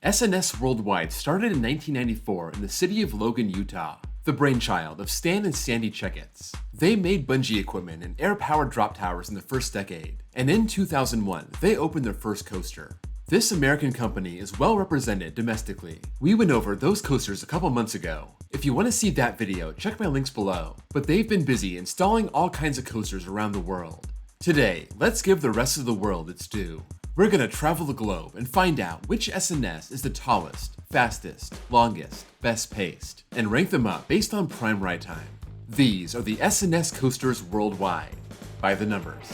SNS Worldwide started in 1994 in the city of Logan, Utah, the brainchild of Stan and Sandy Checketts. They made bungee equipment and air-powered drop towers in the first decade, and in 2001, they opened their first coaster. This American company is well represented domestically. We went over those coasters a couple months ago. If you want to see that video, check my links below. But they've been busy installing all kinds of coasters around the world. Today, let's give the rest of the world its due. We're gonna travel the globe and find out which SNS is the tallest, fastest, longest, best paced, and rank them up based on prime ride time. These are the SNS coasters worldwide, by the numbers.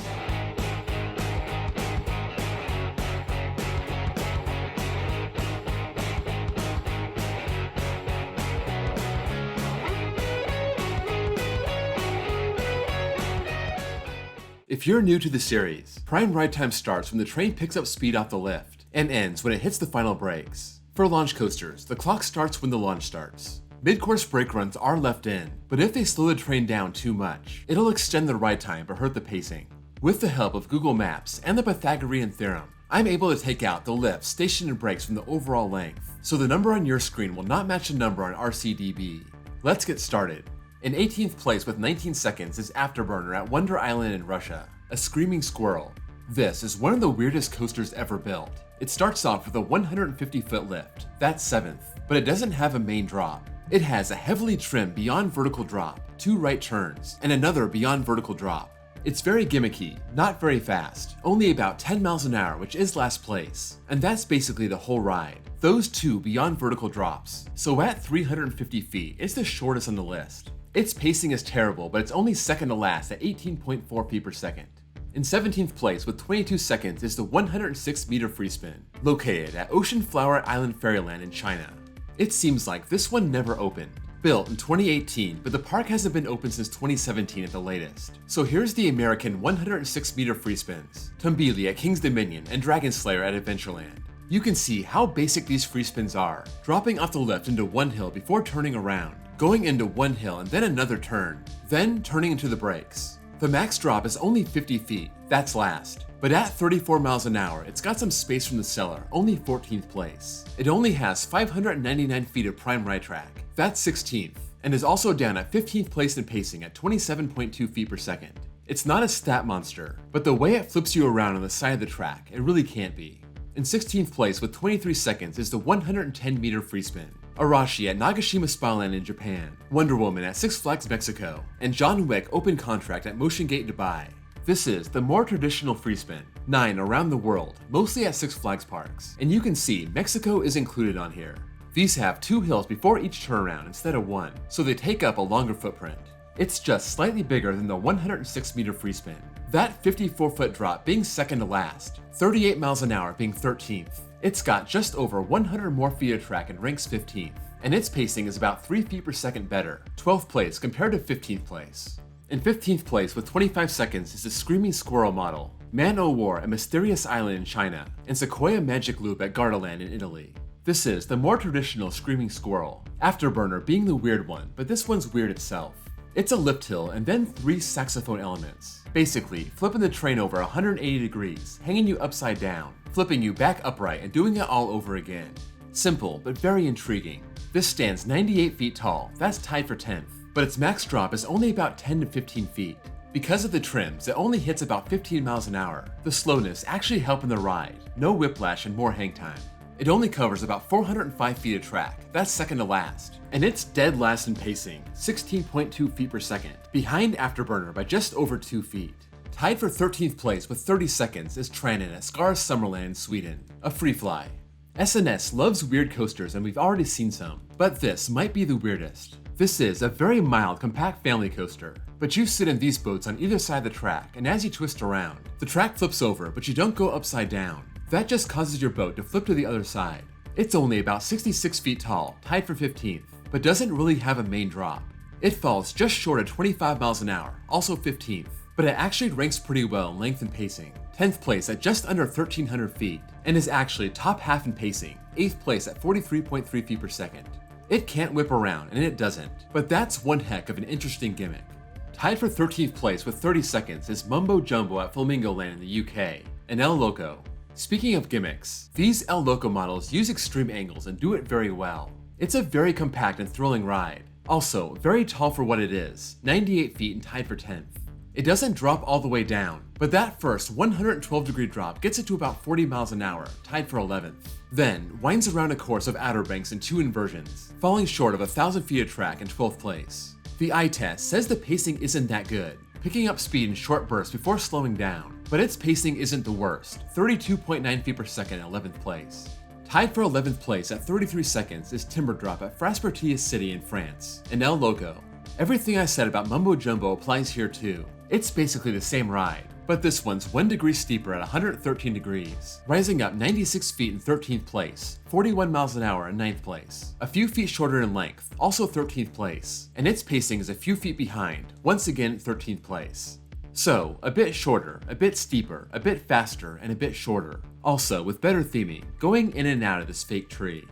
If you're new to the series, prime ride time starts when the train picks up speed off the lift and ends when it hits the final brakes. For launch coasters, the clock starts when the launch starts. Mid-course brake runs are left in, but if they slow the train down too much, it'll extend the ride time but hurt the pacing. With the help of Google Maps and the Pythagorean theorem, I'm able to take out the lift, station, and brakes from the overall length, so the number on your screen will not match the number on RCDB. Let's get started. In 18th place with 19 seconds is Afterburner at Wonder Island in Russia, a screaming squirrel. This is one of the weirdest coasters ever built. It starts off with a 150-foot lift, that's 7th, but it doesn't have a main drop. It has a heavily trimmed beyond vertical drop, 2 right turns, and another beyond vertical drop. It's very gimmicky, not very fast, only about 10 miles an hour, which is last place, and that's basically the whole ride. Those 2 beyond vertical drops. So at 350 feet, it's the shortest on the list. Its pacing is terrible, but it's only second to last at 18.4 feet per second. In 17th place with 22 seconds is the 106-meter free spin, located at Ocean Flower Island Fairyland in China. It seems like this one never opened. Built in 2018, but the park hasn't been open since 2017 at the latest. So here's the American 106-meter free spins, Tumbili at King's Dominion and Dragon Slayer at Adventureland. You can see how basic these free spins are, dropping off the lift into one hill before turning around, going into one hill and then another turn, then turning into the brakes. The max drop is only 50 feet, that's last. But at 34 miles an hour, it's got some space from the cellar, only 14th place. It only has 599 feet of prime ride track, that's 16th, and is also down at 15th place in pacing at 27.2 feet per second. It's not a stat monster, but the way it flips you around on the side of the track, it really can't be. In 16th place with 23 seconds is the 110-meter free spin, Arashi at Nagashima Spyland in Japan, Wonder Woman at Six Flags Mexico, and John Wick Open Contract at Motion Gate Dubai. This is the more traditional free spin, 9 around the world, mostly at Six Flags parks, and you can see Mexico is included on here. These have 2 hills before each turnaround instead of 1, so they take up a longer footprint. It's just slightly bigger than the 106-meter free spin, that 54-foot drop being second to last, 38 miles an hour being 13th. It's got just over 100 more feet of track and ranks 15th, and its pacing is about 3 feet per second better, 12th place compared to 15th place. In 15th place with 25 seconds is the Screaming Squirrel model, Man-O-War at Mysterious Island in China, and Sequoia Magic Loop at Gardaland in Italy. This is the more traditional Screaming Squirrel, Afterburner being the weird one, but this one's weird itself. It's a lift hill and then 3 saxophone elements, basically flipping the train over 180 degrees, hanging you upside down, flipping you back upright and doing it all over again. Simple, but very intriguing. This stands 98 feet tall, that's tied for 10th, but its max drop is only about 10 to 15 feet. Because of the trims, it only hits about 15 miles an hour, the slowness actually helping the ride, no whiplash and more hang time. It only covers about 405 feet of track, that's second to last, and it's dead last in pacing, 16.2 feet per second, behind Afterburner by just over 2 feet. Tied for 13th place with 30 seconds is Tranen at Skara Summerland in Sweden, a free fly. SNS loves weird coasters and we've already seen some, but this might be the weirdest. This is a very mild, compact family coaster, but you sit in these boats on either side of the track, and as you twist around, the track flips over, but you don't go upside down. That just causes your boat to flip to the other side. It's only about 66 feet tall, tied for 15th, but doesn't really have a main drop. It falls just short of 25 miles an hour, also 15th, but it actually ranks pretty well in length and pacing, 10th place at just under 1,300 feet, and is actually top half in pacing, 8th place at 43.3 feet per second. It can't whip around, and it doesn't, but that's one heck of an interesting gimmick. Tied for 13th place with 30 seconds is Mumbo Jumbo at Flamingo Land in the UK, and El Loco. Speaking of gimmicks, these El Loco models use extreme angles and do it very well. It's a very compact and thrilling ride. Also, very tall for what it is, 98 feet and tied for 10th. It doesn't drop all the way down, but that first 112-degree drop gets it to about 40 miles an hour, tied for 11th. Then, winds around a course of Outer Banks in 2 inversions, falling short of 1,000 feet of track in 12th place. The eye test says the pacing isn't that good, picking up speed in short bursts before slowing down, but its pacing isn't the worst, 32.9 feet per second in 11th place. Tied for 11th place at 33 seconds is Timber Drop at Fraspartia City in France, in El Loco. Everything I said about Mumbo Jumbo applies here too. It's basically the same ride, but this one's 1 degree steeper at 113 degrees, rising up 96 feet in 13th place, 41 miles an hour in 9th place, a few feet shorter in length, also 13th place, and its pacing is a few feet behind, once again 13th place. So, a bit shorter, a bit steeper, a bit faster, and a bit shorter, also with better theming, going in and out of this fake tree.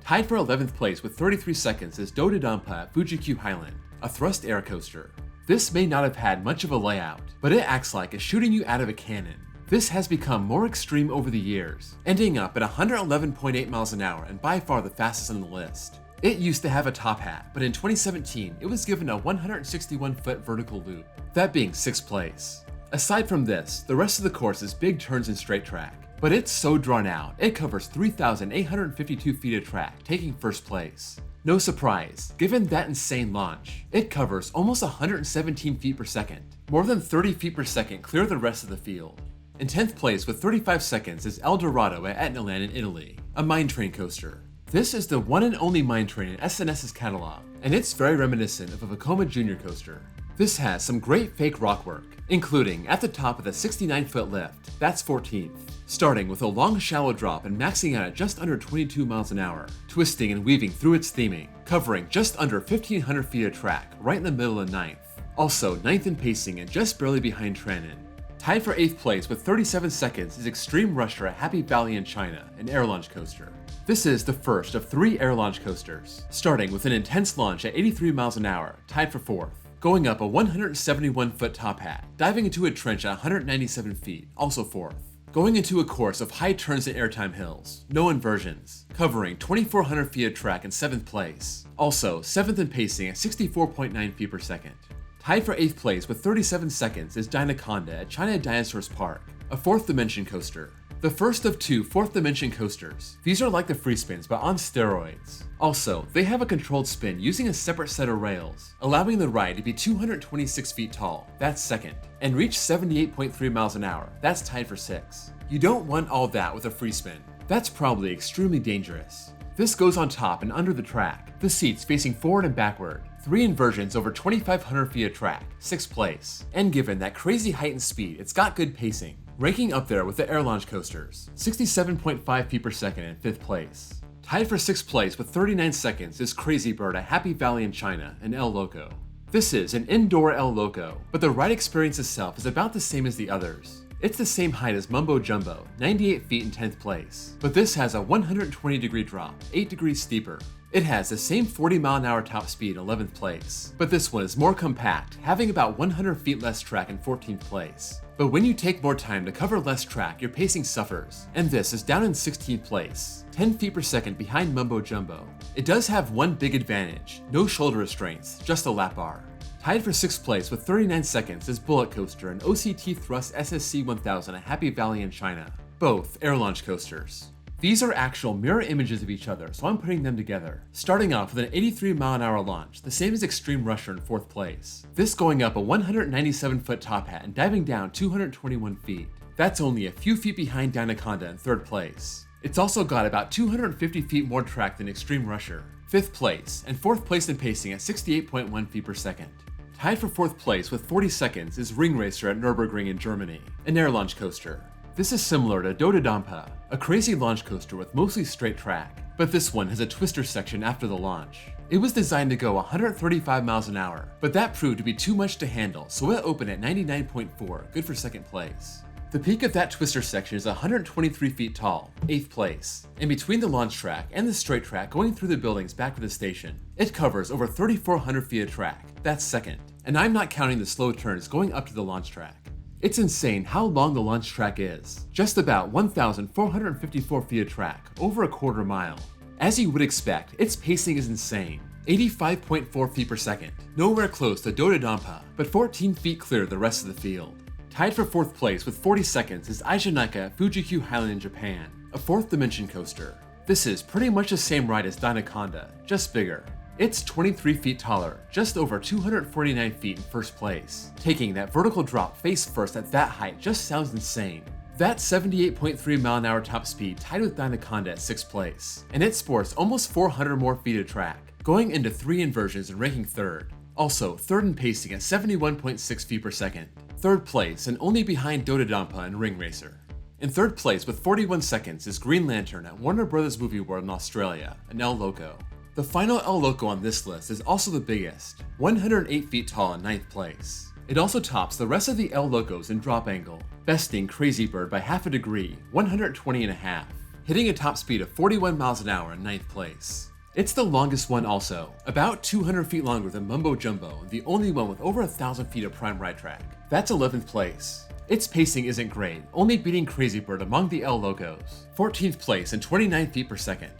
Tied for 11th place with 33 seconds is Dododampa at Fuji-Q Highland, a thrust air coaster. This may not have had much of a layout, but it acts like it's shooting you out of a cannon. This has become more extreme over the years, ending up at 111.8 miles an hour and by far the fastest on the list. It used to have a top hat, but in 2017 it was given a 161-foot vertical loop, that being 6th place. Aside from this, the rest of the course is big turns and straight track, but it's so drawn out, it covers 3,852 feet of track, taking 1st place. No surprise, given that insane launch. It covers almost 117 feet per second. More than 30 feet per second clear the rest of the field. In 10th place with 35 seconds is El Dorado at Etnaland in Italy, a mine train coaster. This is the one and only mine train in SNS's catalog, and it's very reminiscent of a Vekoma Jr. coaster. This has some great fake rock work, including at the top of the 69-foot lift, that's 14th, starting with a long shallow drop and maxing out at just under 22 miles an hour, twisting and weaving through its theming, covering just under 1,500 feet of track, right in the middle of 9th. Also 9th in pacing and just barely behind Trannon. Tied for 8th place with 37 seconds is Extreme Rusher at Happy Valley in China, an air launch coaster. This is the first of 3 air launch coasters, starting with an intense launch at 83 miles an hour, tied for 4th, going up a 171-foot top hat, diving into a trench at 197 feet, also 4th, going into a course of high turns and airtime hills, no inversions, covering 2,400 feet of track in 7th place, also 7th in pacing at 64.9 feet per second. Tied for 8th place with 37 seconds is Dynaconda at China Dinosaurs Park, a 4th dimension coaster. The first of 2 4th dimension coasters. These are like the free spins but on steroids. Also, they have a controlled spin using a separate set of rails, allowing the ride to be 226 feet tall, that's 2nd, and reach 78.3 miles an hour, that's tied for 6th. You don't want all that with a free spin. That's probably extremely dangerous. This goes on top and under the track, the seats facing forward and backward, 3 inversions over 2,500 feet of track, 6th place, and given that crazy height and speed, it's got good pacing. Ranking up there with the air launch coasters, 67.5 feet per second in 5th place. Tied for 6th place with 39 seconds is Crazy Bird at Happy Valley in China, an El Loco. This is an indoor El Loco, but the ride experience itself is about the same as the others. It's the same height as Mumbo Jumbo, 98 feet in 10th place, but this has a 120-degree drop, 8 degrees steeper. It has the same 40-mile-an-hour top speed in 11th place, but this one is more compact, having about 100 feet less track in 14th place. But when you take more time to cover less track, your pacing suffers, and this is down in 16th place, 10 feet per second behind Mumbo Jumbo. It does have one big advantage, no shoulder restraints, just a lap bar. Tied for 6th place with 39 seconds is Bullet Coaster and OCT Thrust SSC 1000 at Happy Valley in China, both air launch coasters. These are actual mirror images of each other, so I'm putting them together. Starting off with an 83-mile-an-hour launch, the same as Extreme Rusher in 4th place. This going up a 197-foot top hat and diving down 221 feet. That's only a few feet behind Dynaconda in 3rd place. It's also got about 250 feet more track than Extreme Rusher, 5th place, and 4th place in pacing at 68.1 feet per second. Tied for 4th place with 40 seconds is Ring Racer at Nürburgring in Germany, an air launch coaster. This is similar to Dododampa, a crazy launch coaster with mostly straight track, but this one has a twister section after the launch. It was designed to go 135 miles an hour, but that proved to be too much to handle, so it opened at 99.4, good for 2nd place. The peak of that twister section is 123 feet tall, 8th place, and between the launch track and the straight track going through the buildings back to the station, it covers over 3,400 feet of track, that's 2nd, and I'm not counting the slow turns going up to the launch track. It's insane how long the launch track is. Just about 1,454 feet of track, over a quarter mile. As you would expect, its pacing is insane. 85.4 feet per second, nowhere close to Dododonpa, but 14 feet clear of the rest of the field. Tied for 4th place with 40 seconds is Aijanaka at Fuji-Q Highland in Japan, a 4th dimension coaster. This is pretty much the same ride as Dynaconda, just bigger. It's 23 feet taller, just over 249 feet in 1st place. Taking that vertical drop face first at that height just sounds insane. That's 78.3 mile/hour top speed tied with Dynaconda at 6th place, and it sports almost 400 more feet of track, going into 3 inversions and ranking 3rd. Also, 3rd in pacing at 71.6 feet per second. 3rd place and only behind Dododonpa and Ring Racer. In 3rd place with 41 seconds is Green Lantern at Warner Bros. Movie World in Australia, an El Loco. The final El Loco on this list is also the biggest, 108 feet tall in 9th place. It also tops the rest of the El Locos in drop angle, besting Crazy Bird by half a degree, 120.5, hitting a top speed of 41 miles an hour in 9th place. It's the longest one also, about 200 feet longer than Mumbo Jumbo, and the only one with over 1,000 feet of prime ride track. That's 11th place. Its pacing isn't great, only beating Crazy Bird among the El Locos, 14th place and 29 feet per second.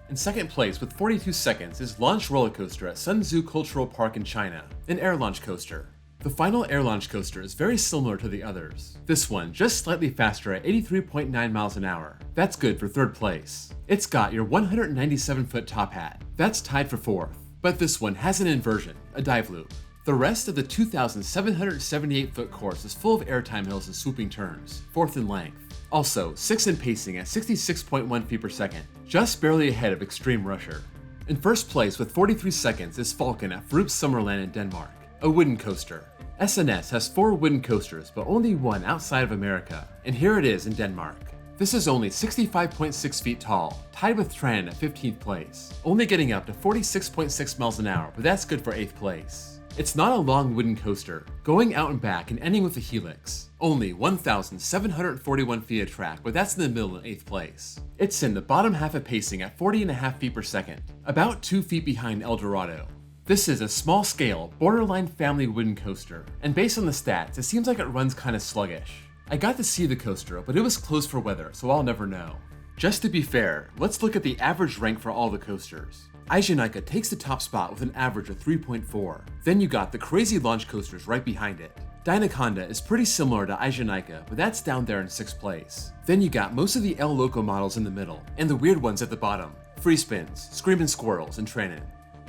In 2nd place with 42 seconds is Launch Roller Coaster at Sunzhu Cultural Park in China, an air launch coaster. The final air launch coaster is very similar to the others. This one just slightly faster at 83.9 miles an hour. That's good for 3rd place. It's got your 197-foot top hat. That's tied for 4th. But this one has an inversion, a dive loop. The rest of the 2,778-foot course is full of airtime hills and swooping turns, 4th in length. Also, 6th in pacing at 66.1 feet per second, just barely ahead of Extreme Rusher. In 1st place with 43 seconds is Falcon at Fruit Summerland in Denmark, a wooden coaster. SNS has 4 wooden coasters, but only one outside of America, and here it is in Denmark. This is only 65.6 feet tall, tied with Tran at 15th place, only getting up to 46.6 miles an hour, but that's good for 8th place. It's not a long wooden coaster, going out and back and ending with a helix. Only 1,741 feet of track, but that's in the middle in 8th place. It's in the bottom half of pacing at 40.5 feet per second, about 2 feet behind El Dorado. This is a small-scale, borderline family wooden coaster, and based on the stats, it seems like it runs kinda sluggish. I got to see the coaster, but it was closed for weather, so I'll never know. Just to be fair, let's look at the average rank for all the coasters. Aijanaka takes the top spot with an average of 3.4. Then you got the crazy launch coasters right behind it. Dynaconda is pretty similar to Aijanaka, but that's down there in 6th place. Then you got most of the El Loco models in the middle, and the weird ones at the bottom. Free Spins, Screamin' Squirrels, and Tranin.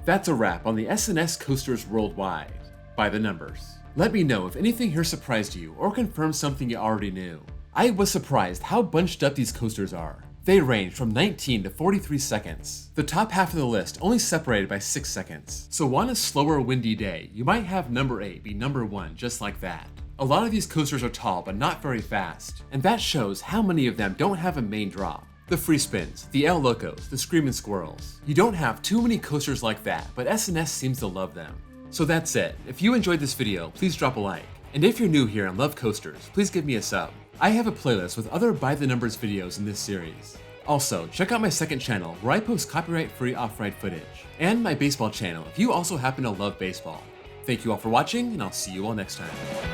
That's a wrap on the SNS coasters worldwide, by the numbers. Let me know if anything here surprised you or confirmed something you already knew. I was surprised how bunched up these coasters are. They range from 19 to 43 seconds. The top half of the list only separated by 6 seconds. So on a slower windy day, you might have number 8 be number 1 just like that. A lot of these coasters are tall but not very fast, and that shows how many of them don't have a main drop. The Free Spins, the El Locos, the Screamin' Squirrels. You don't have too many coasters like that, but SNS seems to love them. So that's it. If you enjoyed this video, please drop a like. And if you're new here and love coasters, please give me a sub. I have a playlist with other by the numbers videos in this series. Also, check out my 2nd channel where I post copyright-free off-ride footage, and my baseball channel if you also happen to love baseball. Thank you all for watching, and I'll see you all next time.